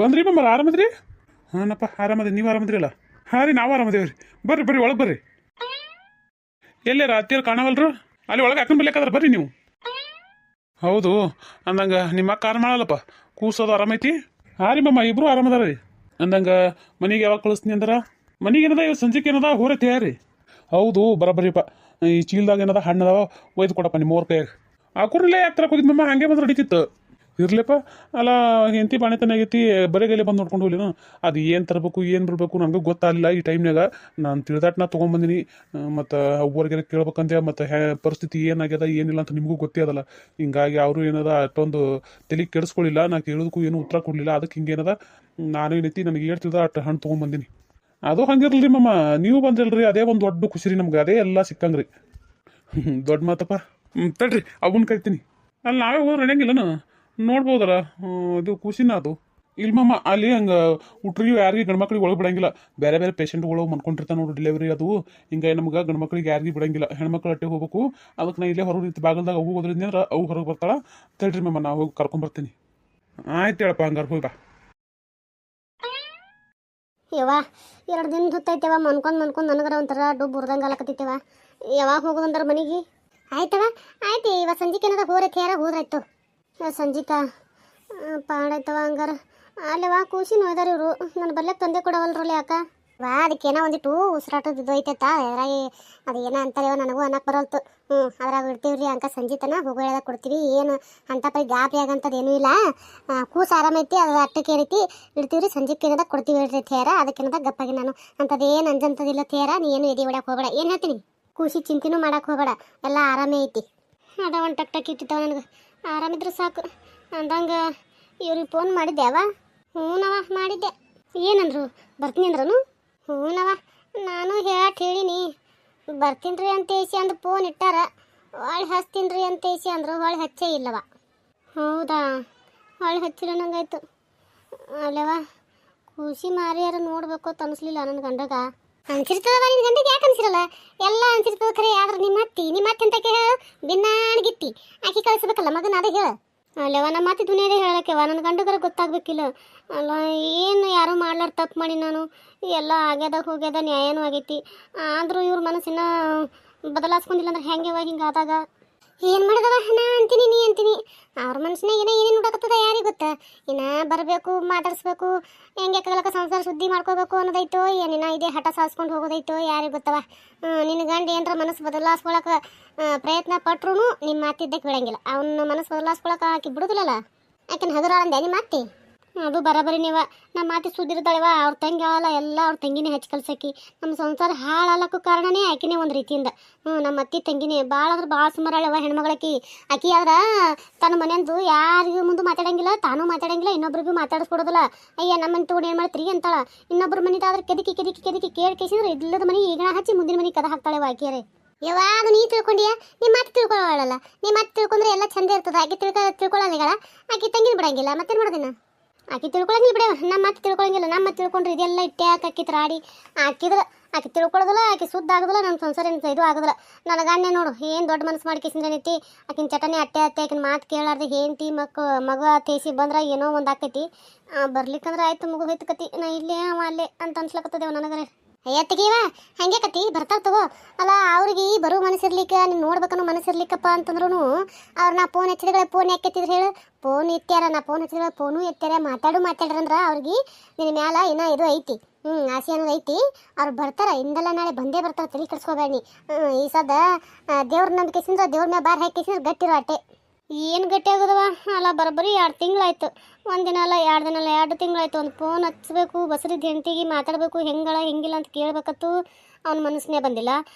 ಬಂದ್ರಿ ಮಮ್ಮ ಆರಾಮದ್ರಿ? ಹಾನಪ್ಪ ಆರಾಮದ್ರಿ. ನೀವು ಆರಾಮದ್ರಲ್ಲ? ಹಾಂ ರೀ, ನಾವು ಆರಾಮದೇವ್ರಿ. ಬರ್ರಿ ಬರ್ರಿ, ಒಳಗೆ ಬರ್ರಿ. ಎಲ್ಲೇ ಅತ್ತಿಯರು ಕಾಣವಲ್ರು? ಅಲ್ಲಿ ಒಳಗೆ ಹಾಕೊಂಡು ಬರ್ಲಿಕ್ಕಂದ್ರೆ ಬರ್ರಿ ನೀವು. ಹೌದು ಅಂದಂಗೆ ನಿಮ್ಮ ಅಕ್ಕ ಮಾಡಲ್ಲಪ್ಪ, ಕೂಸೋದು ಆರಾಮೈತಿ? ಹಾಂ ರೀ ಮಮ್ಮ, ಇಬ್ರು ಆರಾಮದಾರ ರೀ. ಅಂದಂಗೆ ಮನೆಗೆ ಯಾವಾಗ ಕಳಿಸ್ತೀನಿ ಅಂದಾರ? ಮನೆಗೆ ಏನದ ಇವತ್ತು ಸಂಜೆಗೆ ಏನದ ಹೋರೆ ತಯಾರಿ? ಹೌದು ಬರಬರಿಪ್ಪ. ಈ ಚೀಲ್ದಾಗ ಏನದ ಹಣ್ಣದಾವ, ಒಯ್ದು ಕೊಡಪ್ಪ ನಿಮ್ಮ ಅವ್ರ ಕೈಯಾಗ. ಹಾಕೋರಿಲ್ಲ ಯಾಕೆ ತರಕ್ಕೆ ಹೋಗಿದ್ದು ಮಮ್ಮ, ಹಂಗೆ ಬಂದ್ರೆ ನಡೀತಿತ್ತು. ಇರ್ಲಿಪ್ಪ, ಅಲ್ಲ ಹೆಂಡತಿ ಬಾಣೆತನ ಆಗೈತಿ, ಬರೆಗೈಲೆ ಬಂದು ನೋಡ್ಕೊಂಡು ಹೋಗ್ಲಿನ. ಅದು ಏನು ತರಬೇಕು ಏನು ಬಿಡಬೇಕು ನನಗೆ ಗೊತ್ತಾಗಲಿಲ್ಲ ಈ ಟೈಮ್ನಾಗ. ನಾನು ತಿಳಿದಾಟ ನಾ ತೊಗೊಂಬಂದಿನಿ. ಮತ್ತು ಒಬ್ಬರಿಗೆ ಕೇಳ್ಬೇಕಂತೆ, ಮತ್ತು ಪರಿಸ್ಥಿತಿ ಏನಾಗ್ಯದ ಏನಿಲ್ಲ ಅಂತ ನಿಮಗೂ ಗೊತ್ತೇ ಅದಲ್ಲ. ಹಿಂಗಾಗಿ ಅವರು ಏನದ ಅಷ್ಟೊಂದು ತಲೆ ಕೆಡಿಸ್ಕೊಳ್ಳಿಲ್ಲ. ನಾ ಕೇಳೋದಕ್ಕೂ ಏನು ಉತ್ತರ ಕೊಡಲಿಲ್ಲ. ಅದಕ್ಕೆ ಹಿಂಗೇನದ ನಾನು ಏನೈತಿ ನನಗೆ ಏನು ತಿಳಿದ ಅಷ್ಟು ಹಣ್ಣು ತೊಗೊಂಬಂದಿನಿ. ಅದು ಹಂಗಿರಲ್ರಿ ಮಮ್ಮ, ನೀವು ಬಂದಿಲ್ರಿ ಅದೇ ಒಂದು ದೊಡ್ಡ ಖುಷಿ ರೀ ನಮ್ಗೆ. ಅದೇ ಎಲ್ಲ ಸಿಕ್ಕಂಗ್ರಿ. ದೊಡ್ಡ ಮಾತಪ್ಪ. ತಡ್ರಿ ಅವನ್ನ ಕರಿತೀನಿ. ಅಲ್ಲಿ ನಾವೇ ಹೋದ್ರೆ ನಡೆಯಂಗಿಲ್ಲನ, ನೋಡ್ಬೋದಲ್ಲ. ಇದು ಖುಷಿನ ಅದು. ಇಲ್ಮಮ್ಮ, ಅಲ್ಲಿ ಹಂಗೆ ಹುಟ್ರಿಗೆ ಯಾರಿಗೆ ಗಂಡ್ಮಕ್ಳಿಗೆ ಒಳಗೆ ಬಿಡಂಗಿಲ್ಲ. ಬೇರೆ ಬೇರೆ ಪೇಷಂಟ್ಗಳು ಮನ್ಕೊಂಡಿರ್ತಾನೆ ನೋಡಿ, ಡೆಲಿವರಿ ಅದು. ಹಿಂಗೆ ನಮ್ಗೆ ಗಂಡ್ಮಕ್ಳಿಗೆ ಯಾರಿಗೆ ಬಿಡಂಗಿಲ್ಲ, ಹೆಣ್ಮಕ್ಳು ಅಟ್ಟೆ ಹೋಗ್ಬೇಕು. ಅದಕ್ಕೆ ನಾ ಇಲ್ಲೇ ಹೊರಗೆ ನಿಂತು ಬಾಗಲ್ದಾಗ ಅವು ಹೋದ್ರಿಂದ ಅಂದ್ರೆ ಅವು ಹೊರಗೆ ಬರ್ತಾಳ. ತಡ್ರಿ ಮಮ್ಮ, ನಾ ಹೋಗಿ ಕರ್ಕೊಂಬರ್ತೀನಿ. ಆಯ್ತು ಹೇಳಪ್ಪ, ಹಂಗಾರೆ ಹೋಗಿ ಬಾ. ಯವ್ವ 2 ದಿನ ಹೊತ್ತೈತೆವ, ಮನ್ಕೊಂಡು ನನಗರ ಒಂಥರ ಡುಬ್ಬು ಹುರ್ದಂಗೆ ಅಲಕತ್ತಿತ್ತವ. ಯಾವಾಗ ಹೋಗೋದಂದ್ರೆ ಮನೆಗೆ? ಆಯ್ತವ, ಆಯ್ತು. ಇವಾಗ ಸಂಜಿಕೆ ಏನಾರ ಹೋರೈತೆ, ಯಾರ ಹೋದ್ರಾಯ್ತು. ಸಂಜಿಕ ಪಾಡಾಯ್ತವ. ಹಂಗಾರ ಅಲ್ಲವ ಕೂಸಿ ನೋಯ್ದಾರ ಇವರು. ನನ್ನ ಬರ್ಲಕ್ಕೆ ತಂದೆ ಕೊಡವಲ್ರಲ್ಲ ಯಾಕ? ಅದಕ್ಕೇನೋ ಒಂದಿಟ್ಟು ಉಸಿರಾಟದ ಇದು ಐತೈತ, ಅದ್ರಾಗಿ ಅದು ಏನೋ ಅಂತಾರೇವ, ನನಗೂ ಅನ್ನಕ್ಕೆ ಬರಲ್ತು. ಅದ್ರಾಗ ಇಡ್ತೀವ್ರಿ ಅಂಕ ಸಂಜಿತನ ಹೋಗೋ ಹೇಳ್ದಾಗ ಕೊಡ್ತೀವಿ. ಏನು ಅಂತ ಪೈ ಗಾಬರಿ ಆಗಂಥದ್ದು ಏನೂ ಇಲ್ಲ. ಕೂಸು ಆರಾಮೈತಿ, ಅದು ಅಟ್ಟಕ್ಕೆ ಏನೈತಿ ಇಡ್ತೀವ್ರಿ. ಸಂಜೆಗೆ ಏನದ ಕೊಡ್ತೀವಿ ಹೇಳ್ರಿ ಥೇರ. ಅದಕ್ಕೇನದ ಗಪ್ಪಾಗಿ ನಾನು ಅಂಥದ್ದು ಏನು ಅಂಜಂಥದಿಲ್ಲ ಥೇರ. ನೀ ಏನು ಎದೆ ಹೊಡ್ಯಕ್ಕೆ ಹೋಗಬೇಡ, ಏನು ಹೇಳ್ತೀನಿ. ಕೂಸಿ ಚಿಂತೆನೂ ಮಾಡಕ್ಕೆ ಹೋಗಬೇಡ, ಎಲ್ಲ ಆರಾಮೇ ಐತಿ. ಅದ ಒಂದು ಟಕ್ ಟಕ್ ಇಟ್ಟಿತ್ತವ ನನಗೆ. ಆರಾಮಿದ್ರೆ ಸಾಕು ಅಂದಂಗೆ. ಇವ್ರಿಗೆ ಫೋನ್ ಮಾಡಿದ್ದೆ ಅವ? ಹ್ಞೂನವ ಮಾಡಿದ್ದೆ. ಏನಂದ್ರು? ಬರ್ತೀನಿ ಅಂದ್ರನು? ಹ್ಞೂನವ, ನಾನು ಹೇಳಿನಿ ಬರ್ತೀನಿ ರೀ ಅಂತ ಏಸಿ ಅಂದು ಫೋನ್ ಇಟ್ಟಾರ. ಹೊಳ್ಳಿ ಹಚ್ತೀನಿ ರೀ ಅಂತ ಏಸಿ ಅಂದರು, ಹೊಳ್ಳಿ ಹಚ್ಚೇ ಇಲ್ಲವ. ಹೌದಾ, ಹೊಳ್ಳಿ ಹಚ್ಚಿಲ್ಲ ನಂಗಾಯ್ತು. ಅಲ್ಲವ ಖುಷಿ ಮಾರಿಯಾರ ನೋಡ್ಬೇಕು ಅಂತ ಅನಿಸ್ಲಿಲ್ಲ ನನ್ನ ಗಂಡಗ. ಅನ್ಸಿರ್ತದವ ನಿನ್ನ ಗಂಡಗೆ, ಯಾಕೆ ಅನ್ಸಿರಲ್ಲ? ಎಲ್ಲ ಅನ್ಸಿರ್ತದ ಖರೆ. ಆದ್ರೆ ನಿಮ್ಮ ಅತ್ತೆ ಅಂತಕ್ಕೆ ಹೇಳು, ಬಿನ್ನಾಣಗಿತ್ತಿ ಆಕಿ ಕಳಿಸ್ಬೇಕಲ್ಲ ಮಗನ, ಅದೇ ಹೇಳು. ಅಲ್ಲವ ನಮ್ಮ ಮಾತಿ ದುನಿಯಾದೇ ಹೇಳಕ್ಕೆವ, ನನ್ನ ಗಂಡಗರ ಗೊತ್ತಾಗಬೇಕಿಲ್ಲ. ಅಲ್ಲ ಏನು ಯಾರು ಮಾಡ್ಲಾರ ತಪ್ಪು ಮಾಡಿ ನಾನು. ಎಲ್ಲ ಆಗ್ಯದ ಹೋಗ್ಯದ, ನ್ಯಾಯನೂ ಆಗೈತಿ. ಆದರೂ ಇವ್ರ ಮನಸ್ಸಿನ ಬದಲಾಯಿಸ್ಕೊಂಡಿಲ್ಲ ಅಂದ್ರೆ ಹೆಂಗೆವ? ಹಿಂಗೆ ಆದಾಗ ಏನು ಮಾಡಿದವ? ನಾ ಅಂತೀನಿ, ನೀ ಅಂತೀನಿ. ಅವ್ರ ಮನಸ್ಸಿನಾಗ ಏನೇನು ನೋಡಕತ್ತದ ಯಾರಿಗೆ ಗೊತ್ತ? ಇನ್ನು ಬರಬೇಕು, ಮಾತಾಡಿಸ್ಬೇಕು, ಹೆಂಗೆ ಕಗಲಕ ಸಂಸಾರ ಶುದ್ಧಿ ಮಾಡ್ಕೋಬೇಕು ಅನ್ನೋದೈತೋ, ಏನಿನ ಇದೇ ಹಠ ಸಾಸ್ಕೊಂಡು ಹೋಗೋದೈತೋ ಯಾರಿಗೆ ಗೊತ್ತವ? ನಿನ್ನ ಗಂಡ ಏನರ ಮನಸ್ಸು ಬದಲಾಯಿಸ್ಕೊಳಕ್ಕೆ ಪ್ರಯತ್ನ ಪಟ್ರು ನಿಮ್ಮ ಮಾತಿದ್ದಕ್ಕೆ ಬಿಡಂಗಿಲ್ಲ. ಅವನ ಮನಸ್ಸು ಬದಲಾಯಿಸ್ಕೊಳಕ್ಕೆ ಆಕಿ ಬಿಡುದಿಲ್ಲಲ್ಲ. ಆಕಿನ ಹಗುರಾಳಂದೆ ನಿಮ್ಮ ಮಾತಿ. ಅದು ಬರಬರಿ ನೀವ. ನಮ್ಮ ಮಾತಿ ಸುದ್ದಿರ್ತಾಳೆವ. ಅವ್ರ ತಂಗಿ ಅಲ್ಲ, ಎಲ್ಲ ಅವ್ರ ತಂಗಿನೇ ಹಚ್ಚಿ ಕಲ್ಸಕ್ಕಿ. ನಮ್ಮ ಸಂಸಾರ ಹಾಳಾಲಕ್ಕೂ ಕಾರಣನೇ ಆಕಿನೇ ಒಂದು ರೀತಿಯಿಂದ. ನಮ್ಮ ಅತ್ತಿ ತಂಗಿನೇ ಭಾಳ ಅಂದ್ರೆ ಭಾಳ ಸುಮಾರಳವ ಹೆಣ್ಮಗಳಕ್ಕಿ. ಆಕಿ ಆದ್ರೆ ತನ್ನ ಮನೆಯಂದು ಯಾರಿಗೂ ಮುಂದೆ ಮಾತಾಡಂಗಿಲ್ಲ, ತಾನೂ ಮಾತಾಡಂಗಿಲ್ಲ, ಇನ್ನೊಬ್ರಿಗೂ ಮಾತಾಡಿಸ್ಕೊಡೋದಿಲ್ಲ. ಅಯ್ಯ ನಮ್ಮ ಮನೆ ತಗೊಂಡು ಏನು ಮಾಡ್ತೀರಿ ಅಂತಾಳ. ಇನ್ನೊಬ್ರ ಮನೆದಾದ್ರೆ ಕೆದಕಿ ಕೇಳಿ ಕೇಸಿದ್ರೆ ಇಲ್ಲದ ಮನೆ ಈಗಣ ಹಚ್ಚಿ ಮುಂದಿನ ಮನೆ ಕದ ಹಾಕ್ತಾಳೆವ ಆಕಿಯರೇ. ಯಾವಾಗ ನೀ ತಿಳ್ಕೊಂಡಿಯ? ನಿಮ್ಮ ಮಾತು ತಿಳ್ಕೊಳ್ಳಲ್ಲ. ನಿಮ್ಮ ಮಾತು ತಿಳ್ಕೊಂಡ್ರೆ ಎಲ್ಲ ಚಂದ ಇರ್ತದೆ. ಆಕೆ ತಿಳ್ಕೊಳ್ಳಲ್ಲ, ಆಕಿ ತಂಗಿನ ಬಿಡಂಗಿಲ್ಲ. ಮತ್ತೇನು ಮಾಡೋದಿನ? ಆಕಿ ತಿಳ್ಕೊಳಂಗಿಲ್ಲ ಬಿಡ. ನಮ್ಮ ಮಾತು ತಿಳ್ಕೊಳಂಗಿಲ್ಲ. ನಮ್ಮ ಮಾತು ತಿಳ್ಕೊಂಡ್ರೆ ಇದೆಲ್ಲ ಇಟ್ಟೆ ಹಾಕಿತ್ರ ಆಡಿ ಹಾಕಿದ್ರೆ ಆಕಿ ತಿಳ್ಕೊಳ್ಳೋದಿಲ್ಲ. ಆಕಿ ಸುದ್ದ ಆಗೋದಿಲ್ಲ, ನನ್ನ ಸಂಸಾರ ಏನು ಇದು ಆಗೋದಿಲ್ಲ. ನನ್ನ ಗಂಡ ನೋಡು ಏನು ದೊಡ್ಡ ಮನಸ್ಸು ಮಾಡ್ಕೇಸಿಂದ್ರೇನೈತಿ. ಆಕಿನ ಚಟನೆ ಅಟ್ಟೆ ಆಕಿನ ಮಾತು ಕೇಳಾರ್ದೆ ಹೆಂಡತಿ ಮಗ ತೇಸಿ ಬಂದ್ರೆ ಏನೋ ಒಂದು ಆಕೈತಿ. ಬರ್ಲಿಕ್ಕಂದ್ರೆ ಆಯ್ತು, ಮಗು ಹೋಯ್ತು ಕತಿ. ನಾ ಇಲ್ಲೇ ಅವ ಅಲ್ಲೇ ಅಂತ ಅನ್ಸ್ಲಕತ್ತದೇವ ನನಗರೆ. ಅಯ್ಯತ್ತಿಗೆವ ಹಂಗೆ ಕತಿ ಬರ್ತಾರ ತಗೋ. ಅಲ್ಲ ಅವ್ರಿಗೆ ಬರೋ ಮನಸ್ಸಿರ್ಲಿಕ್ಕೆ, ನೀನು ನೋಡ್ಬೇಕನ್ನೋ ಮನಸ್ಸಿರ್ಲಿಕ್ಕಪ್ಪ ಅಂತಂದ್ರೂ ಅವ್ರು ನಾ ಫೋನ್ ಹಚ್ಚಿದ್ರೆ ಫೋನ್ ಯಾಕೆತ್ತಿದ್ರು ಹೇಳು? ಫೋನ್ ಎತ್ತ್ಯಾರ, ನಾ ಫೋನ್ ಹಚ್ಚಿದ್ರೆ ಫೋನು ಎತ್ತ್ಯಾರ. ಮಾತಾಡ್ರಂದ್ರೆ ಅವ್ರಿಗೆ ನಿನ್ನ ಮ್ಯಾಲ ಏನೋ ಇದು ಐತಿ, ಆಸೆ ಅನ್ನೋದು ಐತಿ. ಅವ್ರು ಬರ್ತಾರೆ, ಇಂದೆಲ್ಲ ನಾಳೆ ಬಂದೇ ಬರ್ತಾರೆ. ತಲೆ ಕೆಡಿಸ್ಕೋಬೇಡಿ. ಈ ಸದ ದೇವ್ರ ನಂಬಿಕೆಸಿಂದ್ರೆ ದೇವ್ರ ಮ್ಯಾಲ ಬಾರ್ ಹಾಕಿಸಿದ್ರೆ ಗಟ್ಟಿರೋ ಅಟ್ಟೆ. ಏನು ಗಟ್ಟಿ ಆಗೋದವ? ಅಲ್ಲ ಬರೋಬ್ಬರಿ 2 ತಿಂಗಳಾಯ್ತು. ಒಂದಿನ ಅಲ್ಲ 2 ದಿನ ಅಲ್ಲ 2 ತಿಂಗಳಾಯ್ತು. ಒಂದು ಫೋನ್ ಹಚ್ಚಬೇಕು, ಬಸರಿದ್ದು ಹೆಂಡತಿಗೆ ಮಾತಾಡಬೇಕು, ಹೆಂಗಳ ಹೆಂಗಿಲ್ಲ ಅಂತ ಕೇಳಬೇಕತ್ತು ಅವ್ನ ಮನಸ್ಸಿನೇ ಬಂದಿಲ್ಲ.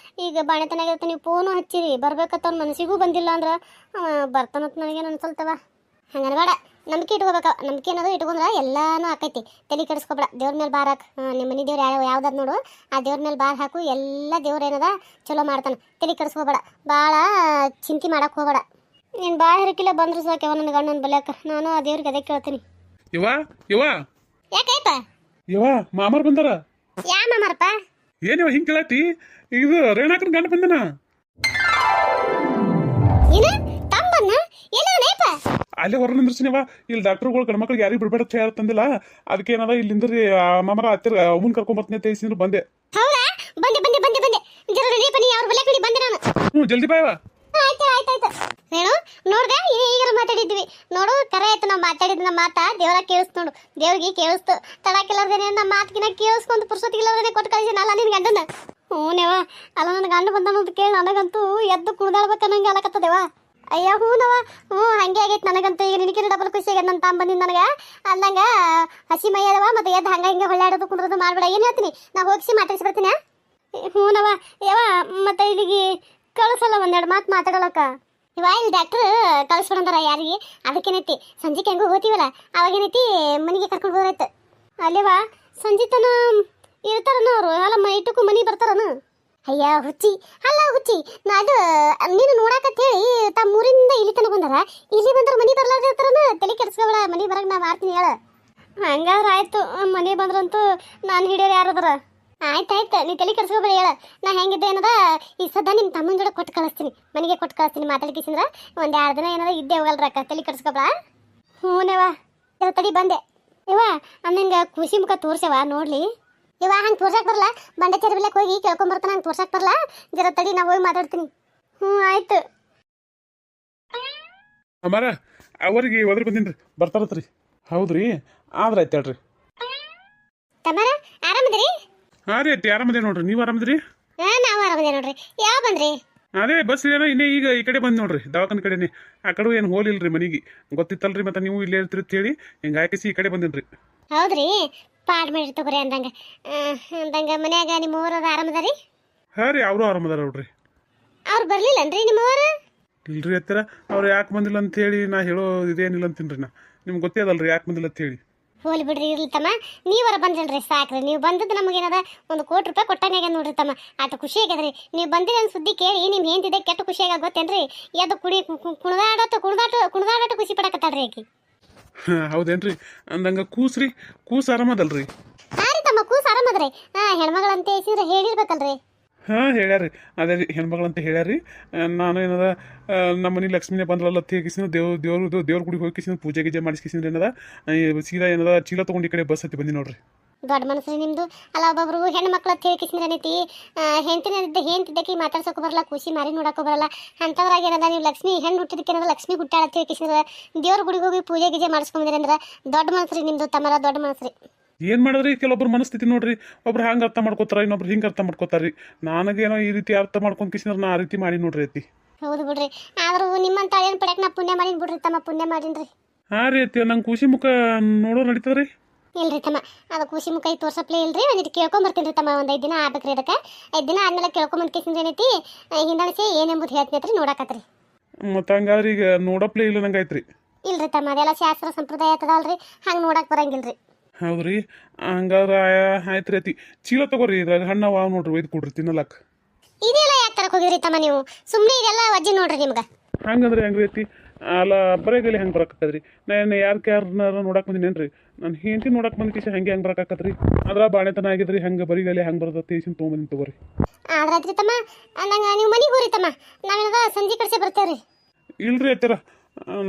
ಈಗ ಬಾಣೆತನಾಗಿರುತ್ತೆ, ನೀವು ಫೋನು ಹಚ್ಚಿರಿ ಬರ್ಬೇಕತ್ತ ಅವ್ನ ಮನಸ್ಸಿಗೂ ಬಂದಿಲ್ಲ ಅಂದ್ರೆ ಬರ್ತಾನಂತ ನನಗೇನು ಅನ್ಸಲ್ತವ. ಹಂಗನ ಬೇಡ, ನಂಬಿಕೆ ಇಟ್ಕೋಬೇಕ. ನಂಬಿಕೆ ಅನ್ನೋದು ಇಟ್ಕೊಂಡ್ರೆ ಎಲ್ಲನೂ ಆಕೈತಿ. ತಲೆ ಕೆಡಿಸ್ಕೊಬೇಡ. ದೇವ್ರ ಮೇಲೆ ಬಾರ್ ಹಾಕು. ನಿಮ್ಮ ಮನೆ ದೇವ್ರು ಯಾವ್ದಾದ್ರು ನೋಡು, ಆ ದೇವ್ರ ಮೇಲೆ ಬಾರ್ ಹಾಕು. ಎಲ್ಲ ದೇವ್ರು ಏನದ ಚಲೋ ಮಾಡ್ತಾನೆ. ತಲೆ ಕೆಡಿಸ್ಕೋಬೇಡ, ಭಾಳ ಚಿಂತೆ ಮಾಡಕ್ಕೆ ಹೋಗಬೇಡ. ನೀನು ಭಾಳ ಹರಕಿಲ್ಲ ಬಂದ್ರೆ ಸಾಕ್ಯವ ನನ್ನ ಗಂಡನ ಬಲ್ಯಾಕ. ನಾನು ಆ ದೇವ್ರಿಗೆ ಅದೇ ಕೇಳ್ತೀನಿ. ಯಾಕೈಪ ಯವ್ವ ಮಾಮಾರ್ ಬಂದಾರ. ಯಾ ಮಾಮಾರಪ್ಪ? ಏನಿವ ಹಿಂಗೆ ಕೇಳತ್ತಿ? ಇದು ರೇಣಾಕನ ಗಂಡ ಬಂದನ. ಏನು ತಮ್ಮನ್ನ? ಎಲ್ಲವನೇಪ? ಅಲ್ಲೇ ಹೊರ ನಿಂದ್ರಸಿನವ ಇಲ್ಲಿ ಡಾಕ್ಟರ್ಗಳು ಗಂಡ್ಮಕ್ಳಿಗೆ ಯಾರಿಗೆ ಬಿಡ್ಬೇಡ ಅಂತ ಹೇಳ್ತಂದಿಲ್ಲ ಅದಕ್ಕೆ ಏನದ ಇಲ್ಲಿಂದ್ರಿ ಮಾಮರ ಹತ್ತಿರ ಅವನ್ ಕರ್ಕೊಂಡ್ ಬರ್ತೀನಿ ಅಂತ ಹೇಳಿದ್ರು ಬಂದೆ. ಹೌದಾ? ಬಂದೆ ಬಂದೆ ಬಂದೆ ಬಂದೆ ಜರ ರೆಡಿ ಬನ್ನಿ, ಅವ್ರ ಬಲ್ಲೆ ಕಡೆ ಬಂದೆ ನಾನು. ಜಲ್ದಿ ಬಾಯವ. ಆಯ್ತು ಆಯ್ತು ಆಯ್ತು. ಹೇಳು ನೋಡ್ದೆ ಈಗಾರ ಮಾತಾಡಿದ್ವಿ ನೋಡು, ಕರೆ ಆಯ್ತು ನಾವು ಮಾತಾಡಿದ ನಮ್ಮ ಮಾತಾ ದೇವರ ಕೇಳಿಸ್ತು ನೋಡು, ದೇವ್ರಿಗೆ ಕೇಳಿಸ್ತು. ತಡಾಕಿಲ್ಲಾರ್ದೇನೆ ನಮ್ಮ ಮಾತಿಗಿನ ಕೇಳಿಸ್ಕೊಂಡು ಪುರ್ಸೊತ್ತಿಗಿಲ್ಲವ್ರನ್ನೇ ಕೊಟ್ಟು ಕಳಿಸಿನಲ್ಲ ನಿನ್ ಗಂಡನ. ಹ್ಞೂನೇವ, ಅಲ್ಲ ನನ್ನ ಗಂಡ ಬಂದನ್ನೋದು ಕೇಳಿ ನನಗಂತೂ ಎದ್ದು ಕುಣಿದಾಡ್ಬೇಕನ್ನಂಗೆ ಅಲಕತ್ತದೇವ. ಅಯ್ಯ ಹೂನವ, ಹಂಗೆ ಆಗೈತೆ ನನಗಂತೂ. ಈಗ ನಿನಕಿನ ಡಬಲ್ ಖುಷಿ ಆಗ್ಯದ ನನ್ನ ತಾಂಬ ಬಂದಿದ್ದು ನನಗೆ ಅಂದಂಗ ಹಸಿ ಮೈ ಅದಾವ ಮತ್ತೆ ಎದ್ದು ಹಂಗೆ ಹೊಳ್ಳಾಡೋದು ಕುಂದ್ರದು ಮಾಡ್ಬೇಡ. ಏನು ಹೇಳ್ತೀನಿ ನಾ ಹೋಗಿಸಿ ಮಾತಾಡಿಸಿ ಬರ್ತೀನಿ. ಹೂನವ ಯಾವ ಮತ್ತೆ ಇಲ್ಲಿಗೆ ಕಳಿಸಲ್ಲ ಒಂದೆರಡು ಮಾತು ಮಾತಾಡೋಳಕ್ಕ. ಇವ ಇಲ್ಲಿ ಡಾಕ್ಟ್ರ್ ಕಳಿಸ್ಬಿಡಂದಾರ ಯಾರಿಗೆ, ಅದಕ್ಕೇನೈತಿ ಸಂಜೆಗೆ ಹೆಂಗೋ ಹೋಗ್ತೀವಲ್ಲ ಅವಾಗೇನೈತಿ ಮನೆಗೆ ಕರ್ಕೊಂಡು ಹೋದ್ರಾಯ್ತು. ಅಲ್ಲೇವಾ ಸಂಜೆ ತನ ಇರ್ತಾರನ ಅವರು, ಅಲ್ಲ ಮೈಟಕ್ಕೂ ಮನೆಗೆ ಬರ್ತಾರನ. ಅಯ್ಯ ಹುಚ್ಚಿ, ಅಲ್ಲ ಹುಚ್ಚಿ, ಅದು ನೀನು ನೋಡಾಕತ್ ಹೇಳಿ ತಮ್ಮೂರಿಂದ ಇಲ್ಲಿ ತನಕ ಬಂದಾರ, ಇಲ್ಲಿ ಬಂದ್ರೆ ಮನೆ ಬರ್ಲಾರ್ದ ಇರ್ತಾರನ. ತಲೆ ಕೆಡ್ಸ್ಕೊಬೇಡ, ಮನೆ ಬರಕ್ ನಾ ಮಾಡ್ತೀನಿ ಹೇಳ. ಹಂಗಾದ್ರೆ ಆಯ್ತು, ಮನೆ ಬಂದ್ರಂತೂ ನಾನು ಹಿಡಿಯೋರು ಯಾರದಾರ. ಆಯ್ತಾಯ್ತು, ನೀ ತಲೆ ಕೆಡ್ಸ್ಕೊಬೇಡ ಹೇಳ. ನಾ ಹೆಂಗಿದ್ದೆ ಏನದ ಈ ಸದ ನಿಮ್ಮ ತಮ್ಮನ ಜೋಡ ಕೊಟ್ಟು ಕಳಿಸ್ತೀನಿ, ಮನೆಗೆ ಕೊಟ್ಟು ಕಳಿಸ್ತೀನಿ. ಮಾತಾಡ್ಕಿಸಿಂದ್ರ ಒಂದು 2 ದಿನ ಏನದ ಇದ್ದೇ ಹೋಗಲ್ರಕ್ಕ, ತಲೆ ಕೆಡ್ಸ್ಕೊಬೇಡ. ಹ್ಞೂನೇವಾ ತಡಿ ಬಂದೆ. ಇವ ಅನ್ನಂಗೆ ಖುಷಿ ಮುಖ ತೋರ್ಸವ ನೋಡ್ಲಿ. ಇವ ಹಂಗೆ ತೋರ್ಸಕ್ ಬರಲ್ಲ, ಬಂಡೆ ಚೆರ್ಬಿಲಕ್ಕೆ ಹೋಗಿ ಕೇಳ್ಕೊಂಬರ್ತಾನೆ, ಹಂಗೆ ತೋರ್ಸಕ್ ಬರಲ್ಲ. ಜರ ತಡಿ ನಾ ಹೋಗಿ ಮಾತಾಡ್ತೀನಿ. ಆಯ್ತು. ಅಮ್ಮಾರ ಅವ್ರಿಗೆ ಒದ್ರ ಬಂದಿನ್ರಿ, ಬರ್ತಾರತ್ರಿ. ಹೌದ್ರಿ, ಆದ್ರೆ ಆಯ್ತು ಹೇಳ್ರಿ. ತಮ್ಮರ ಆರಾಮದ್ರಿ? ಹಾಂ ರೀ ಅತ್ತಿ ಆರಾಮದೇ ನೋಡ್ರಿ, ನೀವು ಆರಾಮದ್ರಿ? ನಾವು ಆರಾಮದೇ ನೋಡ್ರಿ. ಯಾವ ಬಂದ್ರಿ? ಅದೇ ಬಸ್ ಏನೋ ಇನ್ನೇ ಈಗ ಈ ಕಡೆ ಬಂದು ನೋಡ್ರಿ, ದವಾಖಾನೆ ಕಡೆನೇ. ಆ ಕಡೆ ಏನು ಹೋಲಿಲ್ರಿ ಮನೆಗೆ, ಗೊತ್ತಿತ್ತಲ್ರಿ ಮತ್ತೆ ನೀವು ಇಲ್ಲೇ ಇರ್ತೀರಿ ಅಂತ ಹೇಳಿ ಹಿಂಗೆ ಹಾಕಿಸಿ ಈ ಕಡೆ ಬಂದಿನ್ರಿ. ಹೌದ್ರಿ, ಪಾಡ್ ಮಾಡಿರಿ ತಗೋರಿ. ಅಂದಂಗ ಮನ್ಯಾಗ ನಿಮ್ಮವ್ರ ಆರಾಮದಾರಿ? ಹಾಂ ರೀ, ಅವರು ಆರಾಮದಾರ ನೋಡ್ರಿ. ಅವ್ರು ಬರ್ಲಿಲ್ಲನ್ರಿ ನಿಮ್ಮವ್ರು? ಇಲ್ರಿ ಹತ್ತಿರ ಅವ್ರು ಯಾಕೆ ಬಂದಿಲ್ಲ ಅಂತ ಹೇಳಿ ನಾ ಹೇಳೋ ಇದೇನಿಲ್ಲ ಅಂತೀನ್ರಿ. ನಾ ನಿಮ್ಗೆ ಗೊತ್ತೇ ಅದಲ್ರಿ ಯಾಕೆ ಬಂದಿಲ್ಲ ಅಂತ ಹೇಳಿ. ಹೋಲಿ ಬಿಡ್ರಿ, ಇರ್ಲಿ ತಮ್ಮ, ನೀವರ ಬಂದ್ರಲ್ರಿ ಸಾಕ್ರಿ. ನೀವು ಬಂದದ್ದು ನಮಗೇನದ 1 ಕೋಟಿ ರೂಪಾಯಿ ಕೊಟ್ಟಂಗೆ ನೋಡ್ರಿ ತಮ್ಮ. ಆಟ ಖುಷಿ ಆಗ್ಯದ್ರಿ ನೀವು ಬಂದಿರ ಸುದ್ದಿ ಕೇಳಿ. ನಿಮ್ಮ ಹೆಂತಿದೆ ಕೆಟ್ಟ ಖುಷಿ ಆಗ ಗೊತ್ತೇನ್ರಿ? ಎದ್ದು ಕುಣಿದಾಡೋಟ ಖುಷಿ ಪಡಕತ್ತಾಳ್ರಿ ಆಕಿ. ಹೌದೇನ್ರಿ? ಅಂದಂಗ ಕೂಸ್ರಿ, ಕೂಸ್ ಆರಾಮದಲ್ರಿ? ಹಾಂ ರೀ ತಮ್ಮ, ಕೂಸ್ ಆರಾಮದ್ರಿ. ಹೆಣ್ಮಗಳಂತ ಹೇಳಿಸಿದ್ರೆ ಹೇಳಿರ್ಬೇಕಲ್ರಿ. ಹಾಂ ಹೇಳ್ಯಾರಿ, ಅದೇ ರೀ ಹೆಣ್ಮಗಳಂತ ಹೇಳ್ಯಾರಿ. ನಾನು ಏನದ ನಮ್ಮ ಮನೆ ಲಕ್ಷ್ಮಿನೇ ಬಂದ್ರಲ್ಲ ತೆಗಿಸಿನ ದೇವ್ರ ಗುಡಿಗೆ ಹೋಗಿಸಿನ ಪೂಜೆ ಗೀಜೆ ಮಾಡಿಸ್ಕಿಸಿದ್ರೆ ಏನದ ಸೀದಾ ಏನದ ಚೀಲ ತೊಗೊಂಡು ಈ ಕಡೆ ಬಸ್ ಹತ್ತಿ ಬಂದಿ ನೋಡ್ರಿ. ದೊಡ್ಡ ಮನಸ್ಸು ನಿಮ್ದು. ಅಲ್ಲ ಒಬ್ಬೊಬ್ರು ಹೆಣ್ಣು ಮಕ್ಳು ಅಂತ ಹೇಳಿಕಿಸಿದ್ರೆ ಏನೈತಿ, ಹೆಂಡತಿದ್ದಕ್ಕೆ ಮಾತಾಡ್ಸೋಕೆ ಬರಲ್ಲ, ಖುಷಿ ಮಾರಿ ನೋಡೋಕೆ ಬರಲ್ಲ. ಅಂಥದ್ರಾಗ ಏನದ ನೀವು ಲಕ್ಷ್ಮಿ ಹೆಣ್ಣು ಹುಟ್ಟಿದಕ್ಕೆ ಏನದ ಲಕ್ಷ್ಮಿ ಹುಟ್ಟಾಳ ಅಂತ ಹೇಳಿಕಿಸಿದ್ರೆ ದೇವ್ರ ಗುಡಿಗೆ ಹೋಗಿ ಪೂಜೆ ಗೀಜೆ ಮಾಡಿಸ್ಕೊಂಡ್ರಿ ಅಂದ್ರೆ ದೊಡ್ಡ ಮನಸ್ಸು ನಿಮ್ದು ತಮ್ಮರ, ದೊಡ್ಡ ಮನಸ್ಸು. ಏನು ಮಾಡಿದ್ರಿ, ಕೆಲವೊಬ್ರು ಮನಸ್ಥಿತಿ ನೋಡ್ರಿ, ಒಬ್ರು ಹಂಗೆ ಅರ್ಥ ಮಾಡ್ಕೋತಾರ, ಇನ್ನೊಬ್ರು ಹಿಂಗೆ ಅರ್ಥ ಮಾಡ್ಕೋತಾರ್ರಿ. ನನಗೇನೋ ಈ ರೀತಿ ಅರ್ಥ ಮಾಡ್ಕೊಂಡು ಕಿಸಿದ್ರೆ ನಾ ಆ ರೀತಿ ಮಾಡಿ ನೋಡ್ರಿ ಅತ್ತಿ. ಹೌದು ಬಿಡ್ರಿ, ಆದ್ರೂ ನಿಮ್ಮಂತ ಏನು ಪಡ್ಯಾಕ ನಾ ಪುಣ್ಯ ಮಾಡೀನಿ ಬಿಡ್ರಿ ತಮ್ಮ, ಪುಣ್ಯ ಮಾಡೀನ್ರಿ. ಹಾಂ ರೀ ಅತ್ತಿ, ನಂಗೆ ಖುಷಿ ಮುಖ ನೋಡೋ ನಡೀತದ್ರಿ. ಇಲ್ರಿ ತಮ್ಮ, ಅದು ಖುಷಿ ಮುಖ ಈ ತೋರ್ಸಪ್ಲೇ ಇಲ್ರಿ. ಒಂದಿಟ್ಟು ಕೇಳ್ಕೊಂಬರ್ತೀನಿ ರೀ ತಮ್ಮ, ಒಂದು 5 ದಿನ ಆಗ್ಬೇಕ್ರಿ. ಅದಕ್ಕೆ 5 ದಿನ ಆದ್ಮೇಲೆ ಕೇಳ್ಕೊಂಬಂದು ಕಿಸಿಂದ್ರೆ ಏನೈತಿ ಹಿಂದಣಿಸಿ ಏನೆಂಬುದು ಹೇಳ್ತೀನಿ ನೋಡಾಕತ್ರಿ. ಮತ್ತು ಹಂಗಾದ್ರೆ ಈಗ ನೋಡಪ್ಲೇ ಇಲ್ಲ ನಂಗೆ ಆಯ್ತು ರೀ. ಇಲ್ರಿ ತಮ್ಮ, ಅದೆಲ್ಲ ಶಾಸ್ತ್ರ ಸಂಪ್ರದಾಯ ಆತದಲ್ರಿ, ಹಂಗೆ ನೋಡಕ್ಕೆ ಬರಂಗಿಲ್ರಿ. ಹೌದ್ರಿ, ಹಂಗಾದ್ರೆ ಆಯ್ತು ರೀ ಅತ್ತಿ. ಚೀಲ ತಗೋರಿ, ಇದ್ರಾಗ ಹಣ್ಣು ಅವ ನೋಡ್ರಿ, ಒಯ್ದು ಕೊಡ್ರಿ ತಿನ್ನಲಕ್ಕ. ಇದೆಲ್ಲ ಯಾಕೆ ತರಕ್ಕೆ ಹೋಗಿದ್ರಿ ತಮ್ಮ ನೀವು? ಸುಮ್ಮನೆ ಇದೆಲ್ಲ ವಜ್ಜಿ ನೋಡ್ರಿ ನಿಮ್ಗೆ. ಹಂಗಂದ್ರೆ ಹೆಂಗೆ ರೀ ಅತ್ತಿ? ಅಲ್ಲ ಬರೇಗಲಿ ಹೆಂಗೆ ಬರೋಕ್ಕಾಕದ್ರಿ? ನಾನು ಯಾರನ್ನಾರು ನೋಡಕ್ಕೆ ಬಂದಿನೇನ್ರಿ? ನಾನು ಹೆಂಡತಿ ನೋಡಕ್ಕೆ ಬಂದ ಕಿಸಿ ಹೆಂಗೆ ಬರೋಕ್ಕಾಕತ್ರಿ? ಅದ್ರ ಬಾಣೆತನ ಆಗಿದ್ರಿ, ಹಂಗೆ ಬರೀಗಲಿ ಹೆಂಗೆ ಬರ್ತೈತಿ ಇಸಿನ ತೊಗೊಂಬಂದಿನಿ ತಗೋರಿ. ಆದ್ರಾಯ್ತ್ರಿ ತಮ್ಮ, ಅಂದಂಗೆ ನೀವು ಮನೆಗೆ ಹೋಗ್ರಿ ತಮ್ಮ, ನಾವೇನದ ಸಂಜೆ ಕಡೆ ಬರ್ತೇವ್ರಿ. ಇಲ್ರಿ ಅತ್ತರ,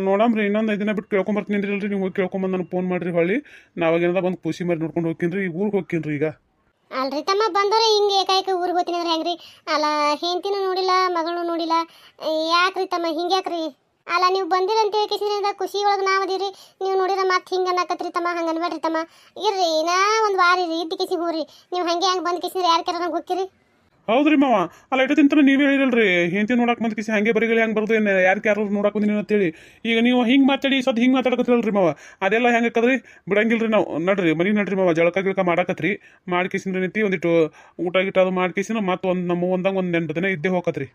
ನೋಡಮ್ರಿ, ಇನ್ನೊಂದು 5 ದಿನ ಬಿಟ್ಟು ಕೇಳ್ಕೊಂಬರ್ತೀನಿ ಇಲ್ರಿ. ನೀವು ಹೋಗಿ ಕೇಳ್ಕೊಂಬಂದು ನನಗೆ ಫೋನ್ ಮಾಡಿರಿ ಹೊಳ್ಳಿ. ನಾವಾಗೇನದ ಬಂದು ಖುಷಿ ಮಾರಿ ನೋಡ್ಕೊಂಡು ಹೋಗ್ತೀನಿ ರೀ. ಊರಿಗೆ ಹೋಗ್ತೀನಿ ಈಗ. ಅಲ್ರಿ ತಮ್ಮ, ಬಂದವ್ರೆ ಹಿಂಗೆ ಏಕಾಏಕ ಊರಿಗೆ ಹೋಗ್ತೀನಿ ಅಂದ್ರೆ ಹೆಂಗ್ರಿ? ಅಲ್ಲ ಹೆಂಡತಿನೂ ನೋಡಿಲ್ಲ, ಮಗಳನ್ನೂ ನೋಡಿಲ್ಲ, ಯಾಕ್ರಿ ತಮ್ಮ ಹಿಂಗೆ ಯಾಕ್ರಿ? ಅಲ್ಲ ನೀವು ಬಂದಿರ ಅಂತ ಹೇಳಿ ಖುಷಿ ಒಳಗೆ ನಾವು ಅದೀರಿ, ನೀವು ನೋಡಿರ ಮತ್ತೆ ಹಿಂಗೆ ಅನ್ನಕತ್ರಿ ತಮ್ಮ. ಹಂಗೆ ಅನ್ಬೇಡ್ರಿ ತಮ್ಮ, ಇರ್ರಿ ನಾ ಒಂದು ವಾರ ಇರಿ, ಇದ್ದು ಕಿಸಿ ಹೋಗ್ರಿ. ನೀವು ಹಂಗೆ ಹಂಗೆ ಬಂದು ಕಿಸಿದ್ರೆ ಯಾರು ಕೆರ ನಂಗೆ ಹೋಗ್ತೀರಿ? ಹೌದ್ರಿ ಮಾವ, ಅಲ್ಲ ಇಟ್ಟು ತಿಂತಾನೆ ನೀವೇ ಹೇಳಿರಲ್ರಿ, ಹೆಂಡತಿ ನೋಡಕ್ಕೆ ಬಂದು ಕಿಸಿ ಹಂಗೆ ಬರೀಗಲಿ ಹೆಂಗೆ ಬರ್ದು ಏನು ಯಾರು ನೋಡಕ್ಕೆ ಬಂದಿನಿ ಅಂತೇಳಿ. ಈಗ ನೀವು ಹಿಂಗೆ ಮಾತಾಡಿ ಸದ್ ಹಿಂಗೆ ಮಾತಾಡಕತ್ತಿರಲ್ರಿ ಮಾವ, ಅದೆಲ್ಲ ಹೆಂಗೆ ಹಾಕದ್ರಿ? ಬಿಡಂಗಿಲ್ರಿ ನಾವು. ನಡ್ರಿ ಮನೆಗೆ ನಡ್ರಿ ಮಾವ, ಜಳಕ ಗಿಳಕ ಮಾಡಾಕತ್ರಿ. ಮಾಡಿ ಕಿಸಿಂದ್ರೆ ನಿಂತಿ ಒಂದಿಟ್ಟು ಊಟ ಗಿಟ ಅದು ಮಾಡಿ ಕಿಸಿನ ಮತ್ತೆ ನಮ್ಮ ಒಂದಂಗೆ ಒಂದು 8 ದಿನ ಇದ್ದೇ ಹೋಗತ್ರಿ.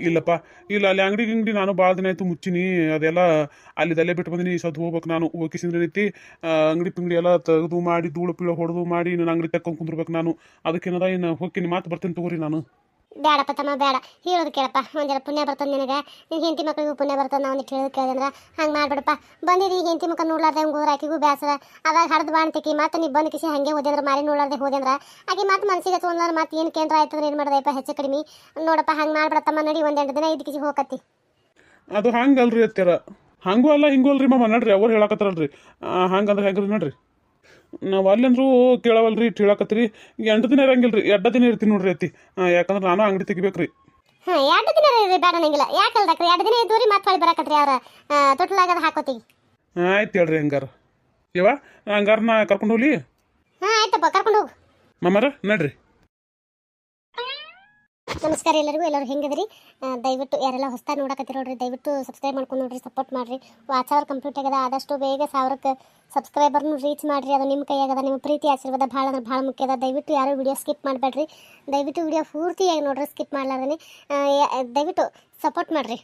ಇಲ್ಲಪ್ಪ, ಇಲ್ಲ ಅಲ್ಲಿ ಅಂಗಡಿ ನಾನು ಭಾಳ ದಿನ ಆಯ್ತು ಮುಚ್ಚಿನಿ. ಅದೆಲ್ಲ ಅಲ್ಲಿದಲ್ಲೇ ಬಿಟ್ಟು ಬಂದಿನಿ. ಸದ್ ಹೋಗ್ಬೇಕು ನಾನು. ಹೋಗಿಸಿದ್ರೆ ರೀತಿ ಅಂಗಡಿ ಪಿಂಗಡಿ ಎಲ್ಲ ತೆಗೆದು ಮಾಡಿ ಧೂಳು ಪೀಳು ಹೊಡೆದು ಮಾಡಿ ನನ್ನ ಅಂಗಡಿ ತಕ್ಕೊಂಡು ಕುಂದಿರ್ಬೇಕು ನಾನು. ಅದಕ್ಕೇನದ ಇನ್ನು ಹೋಗ್ತೀನಿ, ಮಾತು ಬರ್ತೀನಿ ತಗೋರಿ ನಾನು. ಬೇಡಪ್ಪ ತಮ್ಮ ಬೇಡ, ಹೇಳೋದು ಕೇಳಪ್ಪ. ಒಂದೆರ ಪುಣ್ಯ ಬರ್ತದೆ ನಿನಗೆ, ನಿನ್ನ ಹೆಂಡತಿ ಮಕ್ಕಳಿಗೂ ಪುಣ್ಯ ಬರ್ತದೆ. ನಾವು ಒಂದಿಟ್ಟು ಹೇಳೋದು ಕೇಳಿದ್ರೆ ಹಂಗೆ ಮಾಡ್ಬಿಡಪ್ಪ. ಬಂದಿರಿ ಹೆಂಡತಿ ಮಕ್ಕ ನೋಡ್ಲಾರ್ದೆ ಹಂಗೆ ಹೋದ್ರೆ ಆಕಿಗೂ ಬೇಸರ. ಅದಾಗ ಹಡ್ದು ಬಾಣ್ತಿಕಿ ಮತ್ತೆ ನೀವು ಬಂದು ಕಿಸಿ ಹಂಗೆ ಹೋದ್ರೆ ಮಾರಿ ನೋಡ್ಲಾರ್ದೆ ಹೋದ್ರೆ ಆಕೆ ಮತ್ತೆ ಮನಸ್ಸಿಗೆ ತೊಗೊಂಡ್ರೆ ಮತ್ತೆ ಏನು ಕೇಂದ್ರ ಆಯ್ತಂದ್ರೆ ಏನು ಮಾಡೋದಪ್ಪ ಹೆಚ್ಚು ಕಡಿಮೆ. ನೋಡಪ್ಪ ಹಂಗೆ ಮಾಡ್ಬಿಡತ್ತಮ್ಮ, ನಡಿ 1-2 ದಿನ ಇದ್ದು ಕಿಸಿ ಹೋಗತ್ತಿ. ಅದು ಹಂಗಲ್ರಿ ಅತ್ಯಾರ. ಹಂಗೂ ಅಲ್ಲ ಹಿಂಗೂ ಅಲ್ರಿ ಮಾಮ ನಡ್ರಿ ಅವ್ರು ಹೇಳಕತ್ತಾರಲ್ರಿ ಹಂಗಂದ್ರೆ ಹೆಂಗ್ರಿ ನೋಡ್ರಿ ನಾವು ಅಲ್ಲಂದ್ರೂ ಕೇಳವಲ್ರಿ ಇಟ್ಟು ಹೇಳಕತ್ತೀರಿ 8 ದಿನ ಇರಂಗಿಲ್ರಿ 2 ದಿನ ಇರ್ತೀನಿ ನೋಡ್ರಿ ಅತ್ತಿ ಯಾಕಂದ್ರೆ ನಾನು ಅಂಗಡಿ ತೆಗಿಬೇಕ್ರಿ ಹಾಂ 2 ದಿನ ಇರ್ರಿ ಬೇಡ ನಂಗಿಲ್ಲ ಯಾಕಲ್ದಕ್ರಿ 2 ದಿನ ಇದ್ದೂರಿ ಮತ್ತೆ ಹೊಳಿ ಬರಾಕತ್ರಿ ಅವ್ರ ತೊಟ್ಲಾಗದ ಹಾಕೋತಿಗೆ ಆಯ್ತು ಹೇಳ್ರಿ ಹಂಗಾರ ಯವ್ವ ಹಂಗಾರ ನಾ ಕರ್ಕೊಂಡು ಹೋಗ್ಲಿ ಹಾಂ ಆಯ್ತಪ್ಪ ಕರ್ಕೊಂಡು ಹೋಗು ಮಾಮಾರ ನಡ್ರಿ ನಮಸ್ಕಾರ ಎಲ್ಲರೂ ಹೆಂಗದ್ರಿ ದಯವಿಟ್ಟು ಯಾರೆಲ್ಲ ಹೊಸ್ತಾ ನೋಡಕತ್ತೀರ ನೋಡ್ರಿ ದಯವಿಟ್ಟು ಸಬ್ಸ್ಕ್ರೈಬ್ ಮಾಡ್ಕೊಂಡು ನೋಡ್ರಿ ಸಪೋರ್ಟ್ ಮಾಡಿರಿ ವಾಚ್ ಅವರ್ ಕಂಪ್ಲೀಟ್ ಆಗ್ಯದ ಆದಷ್ಟು ಬೇಗ 1000ಕ್ಕೆ ಸಬ್ಸ್ಕ್ರೈಬರ್ನು ರೀಚ್ ಮಾಡಿರಿ ಅದು ನಿಮ್ಮ ಕೈಯಾಗದ ನಿಮ್ಮ ಪ್ರೀತಿ ಆಶೀರ್ವಾದ ಭಾಳ ಅಂದ್ರೆ ಭಾಳ ಮುಖ್ಯ ಅದ ದಯವಿಟ್ಟು ಯಾರು ವಿಡಿಯೋ ಸ್ಕಿಪ್ ಮಾಡಬೇಡ್ರಿ ದಯವಿಟ್ಟು ವಿಡಿಯೋ ಪೂರ್ತಿಯಾಗಿ ನೋಡ್ರಿ ಸ್ಕಿಪ್ ಮಾಡ್ಲಾರ್ದೇ ದಯವಿಟ್ಟು ಸಪೋರ್ಟ್ ಮಾಡಿರಿ